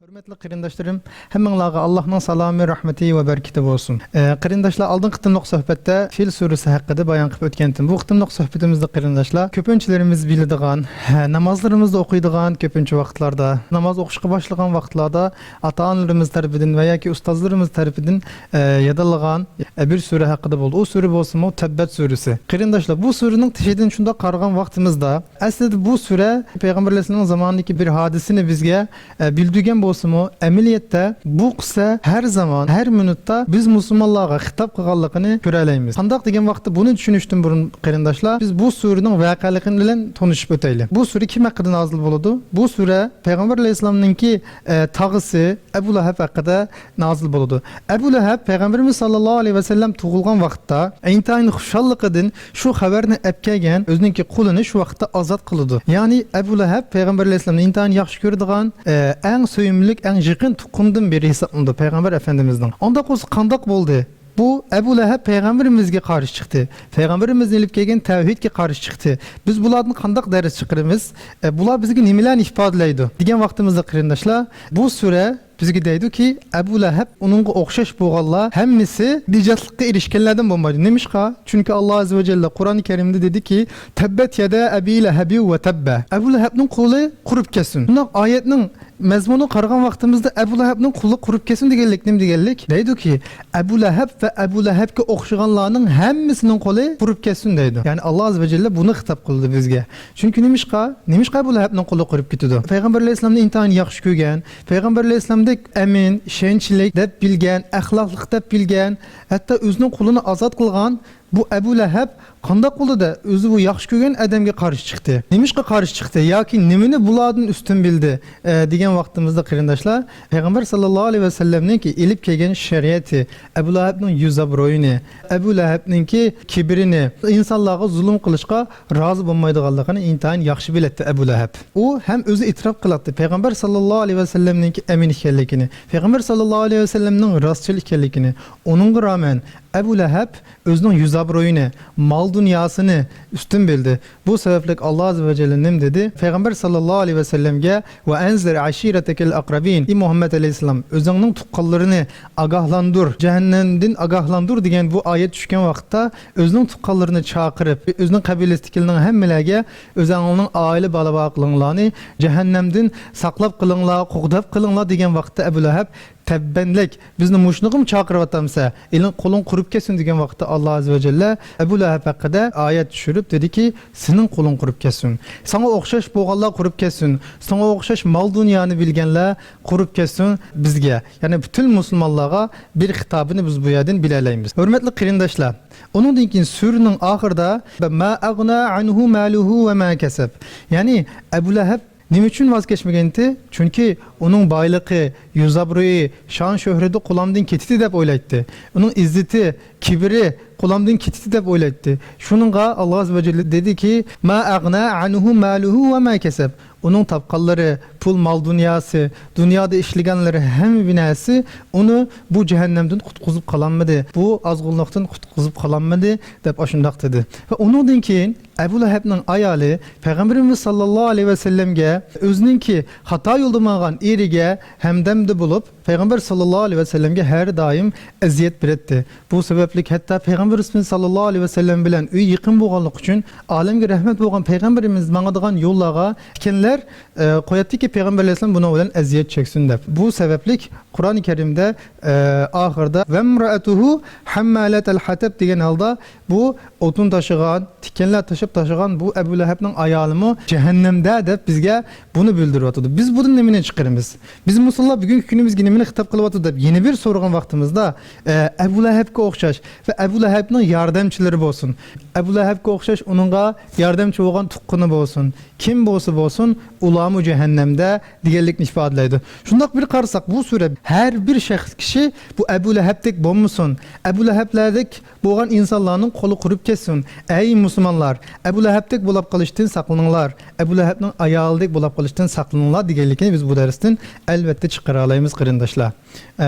Hürmetli qarindaşlarım, hemmenlağa Allah'ın salamı, rahmeti ve bereketi olsun. Qarindaşlar, aldın qıtımlıq söhbətdə Fil suresi haqqında bayan qıb ötkendim. Bu qıtımlıq söhbətimizdə qarindaşlar, köpünçilərimiz bildiğən, namazlarımızda oxuyduğan köpünçü vaxtlarda, namaz oxuşqa başlayan vaxtlarda ata-analarımız tərəfindən və ya ki ustazlarımız tərəfindən yadılğan bir sure haqqında oldu. O sure olsun o Tebbet suresi. Qarindaşlar, bu surenin tişidin şunda qarğan vaxtımızda əslində bu sure Peyğəmbərlərin zamanındakı bir hadisini bizə bildirgən olsun, əməliyyatda bu qısa hər zaman, hər minutda biz Müslümanlara xitab qılğanlığını görələyimiz. Qandaq degan vaxtda bunu düşünüşdüm burun qarindaşlar. Biz bu surenin vəqəliği bilan tanışıb ötəylik. Bu sure kim haqqında nazil boldu? Bu sure Peyğəmbər əleyhissalamınki tağısı Əbu Ləhəb haqqında nazil boldu. Əbu Ləhəb Peyğəmbərimiz sallallahu aleyhi və səlləm tuğulğan vaxtda intayın xuşallıqıdın şu xəbərini əpkəgən özününki qulunu şu vaxtda azad qılıdı. Yəni Əbu Ləhəb Peyğəmbər əleyhissalamın intayın yaxşı gördüğən ən söyümlük, ən yıqın tuqqundan biri hesablandı Peyğəmbər Efendimizdən. Onda qoz qandaq boldu. Bu Əbu Ləhəb Peyğəmbərimizə qarşı çıxdı. Peyğəmbərimizin ilib gələn təvhidə qarşı çıxdı. Biz bunlardan qandaq dərs çıxırıq? Bunlar bizə nimələr ifadələydi? Degan vaxtımızda qarindaşlar, bu sure bizə deydi ki, Əbu Ləhəb onunğa oxşaş bolğanlar həmmisi nicatlıqqa erişkənlərdən bolmaydı. Nemişqa? Çünki Allah Azze ve Celle Kur'an-ı Kerim'de dedi ki, Tebbet yada Əbi Ləhəbi və təbbə. Əbu Ləhəbnin qolu qurub kəsin. Bunlar ayetinin məzmunu qarğan vaxtımızda Əbu Ləhəbnin qolu qurub kəsin deganlik nim deganlik? Deydi ki, Əbu Ləhəb və Əbu Ləhəbə oxşayanların hamısının qolu qurub kəsin deydi. Yəni Allah Azze ve Celle bunu xitab qıldı bizə. Çünki nemişqa? Nemişqa Əbu Ləhəbnin qolu qurub getdi. Peyğəmbər əleyhissalamın intayını yaxşı görgən, Peyğəmbər əleyhissalamda əmin, şənçilik də bilgən, əxlaqlıq da bilgən, hətta özünün qulunu azad qılğan bu Əbu Ləhəb qandaq oldu da özü bu yaxşı görgən adamga qarşı çıxdı. Nemişqa qarşı çıxdı? Yoki niməni bulardan üstün bildi degan vaxtımızda qarindaşlar, Peyğəmbər sallallahu aleyhi və səlləmnin ki elib kelgan şəriəti, Əbu Ləhəbnin yüzabroyunu, Əbu Ləhəbnin ki kibrini, insanlara zulm qilishqa razı olmaydiganligini intayın yaxşı bilətdi Əbu Ləhəb. O həm özü itiraf qılatdı Peyğəmbər sallallahu aleyhi və səlləmnin ki əmin ikənligini, Peyğəmbər sallallahu aleyhi və səlləmnin rastçıl ikənligini. Onunğa rağmen Əbu Ləhəb özünün yüzabroyunu, mal dünyasını üstün bildi. Bu sebeplik Allah Azze ve Celle nem dedi? Peygamber sallallahu aleyhi ve sellemge ve enzir aşiretekel akrabin. İ Muhammed aleyhisselam özünün tuqqallarını agahlandır, cehennemden agahlandır degen bu ayet düşken vaxtda özünün tuqqallarını çağırıp, özünün kabilestikilinin hemmelerge özünün aile balabaqlığını cehennemden saklap kılınla, qoğdap kılınla degen vaxtda Əbu Ləhəb tebbenlik bizni muşnuğum çağırıp atamsa elin kolun kurup kesin degen vaxtda Allah Azze ve Celle Əbu Ləhəb haqqında ayet düşürüp dedi ki senin kolun kurup kesin. Sana oxşaş boğallar kurup kesin. Sana oxşaş mal dünyanı bilgenler kurup kesin bizge. Yani bütün Müslümanlara bir hitabını biz bu yerden bilələyimiz. Hürmetli qarindaşlar, onun dinkin sürünün ahırda ma agna anhu maluhu ve ma kasab. Yani Əbu Ləhəb nima uchun vazgeçmegenti? Çünkü onun baylığı, yüzabroyu, şan şöhreti qulamdan ketdi deb o'ylaydi. Onun izzeti, kibri qulamdan ketdi deb o'ylaydi. Shuningga Allah Azze ve Celle dedi ki: "Ma agna anhu maluhu ve ma kasab." Onun tapqalları, pul mal dünyası, dünyada işleganları hem binası onu bu cehennemden qutquzub qalanmadı. Bu azgınlıqdan qutquzub qalanmadı deb aşındaq dedi. Ve onundan keyin Əbu Ləhəbnin ayalı Peyğəmbərimiz sallallahu aleyhi ve sellemge özününki hata yoldamagan erige hemdemde bulup Peyğəmbər sallallahu aleyhi ve sellemge her daim eziyet biretdi. Bu sebeplik hatta Peyğəmbərimiz sallallahu aleyhi ve sellem bilen üy yıqın boğanlık için alemge rahmet boğan Peyğəmbərimiz mağadıgan yollağa dikenler koyatdı ki Peyğəmbər aleyhisselam buna olan eziyet çeksin de. Bu sebeplik Kur'an-ı Kerim'de ahırda ve mraatuhu hammaletel hatab degen halda bu otun taşıgan, tikenler taşıgan bu Əbu Ləhəbnin ayalımı cehennemde de bizge bunu bildiriyatdı. Biz bunun nemine çıkarımız. Biz Musullar bugünkü günümüzge nemine hitap kılıvatıdı. Yeni bir sorğan vaxtımızda Əbu Ləhəb'e oxşaş ve Əbu Ləhəb'nin yardımçıları bolsun. Əbu Ləhəb'e oxşaş onunla yardımçı olan tuqqunu bolsun. Kim bolsun ulamı cehennemde digerlik ifadələydi. Şundaq bir qarsak bu sure her bir şəxs kişi bu Əbu Ləhəb'dek bolmusun. Əbu Ləhəb'lərdek boğan insanların kolu kurup kessin. Ey Müslümanlar, Əbu Ləhəb'dek bolap qalışdan saqlanыңlar. Əbu Ləhəb'nin ayalıdek bolap qalışdan saqlanыңlar digerlikini biz bu dərsdən əlbəttə çıxara alayımız qarindaşlar.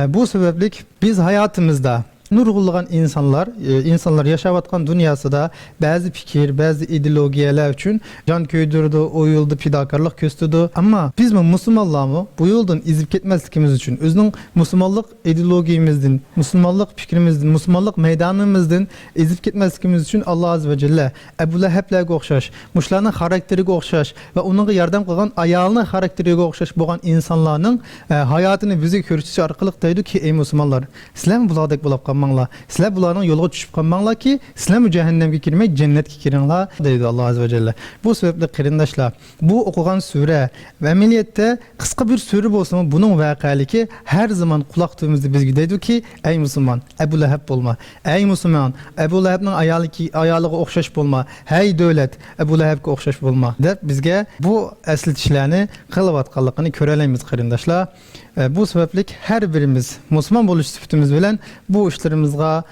Bu sebeplik biz hayatımızda nurgulluğun insanlar yaşayotgan dünyasida bazı fikir, bazı ideologiyalar üçün can köydürdü, o yolda fidakarlık gösterdi. Ama biz mi Müslümanlar bu yoldan izip ketmezlikimiz için özünün Müslümanlık ideologimizden, Müslümanlık fikrimizden, Müslümanlık meydanımızdan izip ketmezlikimiz için Allah Azze ve Celle Ebu Leheb'le okşaş, muşlarının karakteri okşaş ve onun yardım kılgan ayağının karakteri okşaş boğan insanların hayatını bize körçüsü arkalık deydi ki ey Müslümanlar, sizler mi buladek bulap kalmanlar, sizler bularının yoluna düşüp kalmanlar ki sizler mi cehennemge girmek, cennetke girinler deydi Allah Azze ve Celle. Bu sebeple kırındaşlar, bu okugan sure ve ameliyette kısa bir sure olsun bunun vakali ki her zaman kulak duyumuzda biz gideydi ki ey Müslüman, Ebu Leheb olma, ey Müslüman, Ebu Leheb'nin ayalığı okşaş bolma, hey devlet, Ebu Leheb'e okşaş bolma dep bizge bu asli işlerini kılıvatkallıkını köreleyimiz kırındaşlar. Bu sebeplik her birimiz Müslüman buluş sübütümüz bilen bu işlerimizde,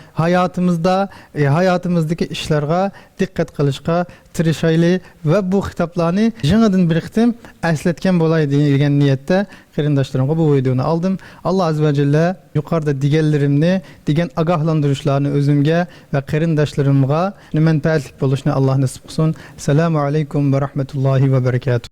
hayatımızdaki işlerine dikkat kılışka, tirişaylı ve bu kitaplarını jıngıdın biriktim esletken bolay degan niyette kırındaşlarımga bu videonu aldım. Allah Azze ve Celle yukarıda digellerimni, digen agahlandırışlarını özümge ve kırındaşlarımga menfaatlik buluşunu Allah nasip kılsın. Selamu aleykum ve rahmetullahi ve berekatuhu.